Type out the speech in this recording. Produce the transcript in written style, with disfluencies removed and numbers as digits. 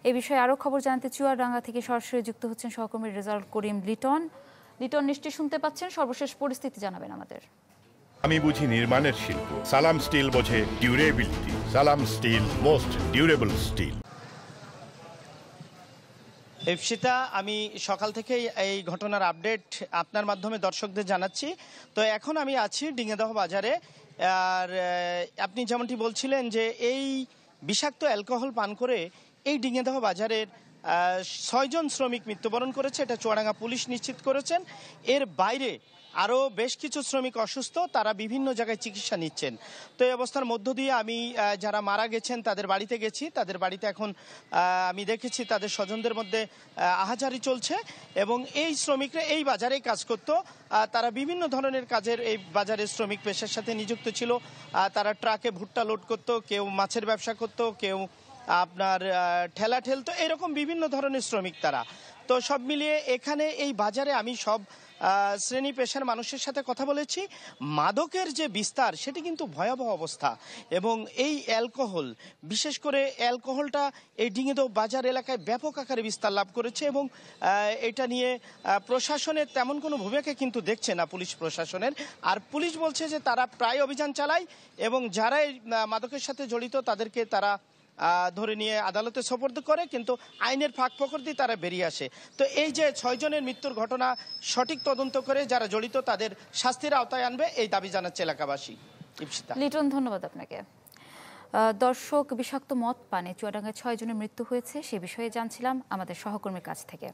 এই বিষয়ে আরও খবর জানতে চুয়াডাঙ্গা থেকে সরাসরি যুক্ত হচ্ছেন সহকর্মী রেজাউল করিম লিটন। লিটন, নিশ্চয়ই শুনতে পাচ্ছেন, সর্বশেষ পরিস্থিতি জানাবেন আমাদের। আমি বুঝি নির্মাণের শিল্প, সালাম স্টিল বোঝে ডিউরেবিলিটি। সালাম স্টিল, মোস্ট ডিউরেবল স্টিল। ইফশিতা, আমি সকাল থেকেই এই ঘটনার আপডেট আপনার মাধ্যমে দর্শকদের জানাচ্ছি। তো এখন আমি আছি ডিঙেদহ বাজারে। আর আপনি যেমনটি বলছিলেন যে এই বিষাক্ত অ্যালকোহল পান করে এই ডিঙেদহ বাজারের 6 জন শ্রমিক মৃত্যুবরণ করেছে, এটা চুয়াডাঙ্গা পুলিশ নিশ্চিত করেছেন। এর বাইরে আরও বেশ কিছু শ্রমিক অসুস্থ, তারা বিভিন্ন জায়গায় চিকিৎসা নিচ্ছেন। তো এই অবস্থার মধ্য দিয়ে আমি যারা মারা গেছেন তাদের বাড়িতে গেছি। তাদের বাড়িতে এখন আমি দেখেছি তাদের স্বজনদের মধ্যে আহাজারি চলছে। এবং এই শ্রমিকরা এই বাজারেই কাজ করত, তারা বিভিন্ন ধরনের কাজের এই বাজারের শ্রমিক পেশার সাথে নিযুক্ত ছিল। তারা ট্রাকে ভুট্টা লোড করত, কেউ মাছের ব্যবসা করত, কেউ আপনার ঠেলা ঠেলতো, এরকম বিভিন্ন ধরনের শ্রমিক তারা। তো সব মিলিয়ে এখানে এই বাজারে আমি সব শ্রেণী পেশার মানুষের সাথে কথা বলেছি। মাদকের যে বিস্তার সেটি কিন্তু ভয়াবহ অবস্থা। এবং এই অ্যালকোহল, বিশেষ করে অ্যালকোহলটা এই ডিঙেদহ বাজার এলাকায় ব্যাপক আকারে বিস্তার লাভ করেছে। এবং এটা নিয়ে প্রশাসনের তেমন কোনো ভূমিকা কিন্তু দেখছে না পুলিশ প্রশাসনের। আর পুলিশ বলছে যে তারা প্রায় অভিযান চালায় এবং যারা এই মাদকের সাথে জড়িত তাদেরকে তারা ধরে নিয়ে আদালতে সোপর্দ করে, কিন্তু আইনের ফাঁক ফোকর দিয়ে তারা বেরিয়ে আসে। তো এই যে 6 জনের মৃত্যুর ঘটনা সঠিক তদন্ত করে যারা জড়িত তাদের শাস্তির আওতায় আনবে, এই দাবি জানাচ্ছে এলাকাবাসী। লিটন, ধন্যবাদ আপনাকে। দর্শক, বিষাক্ত মদ পানে চুয়াডাঙ্গায় 6 জনের মৃত্যু হয়েছে, সে বিষয়ে জানছিলাম আমাদের সহকর্মীর কাছ থেকে।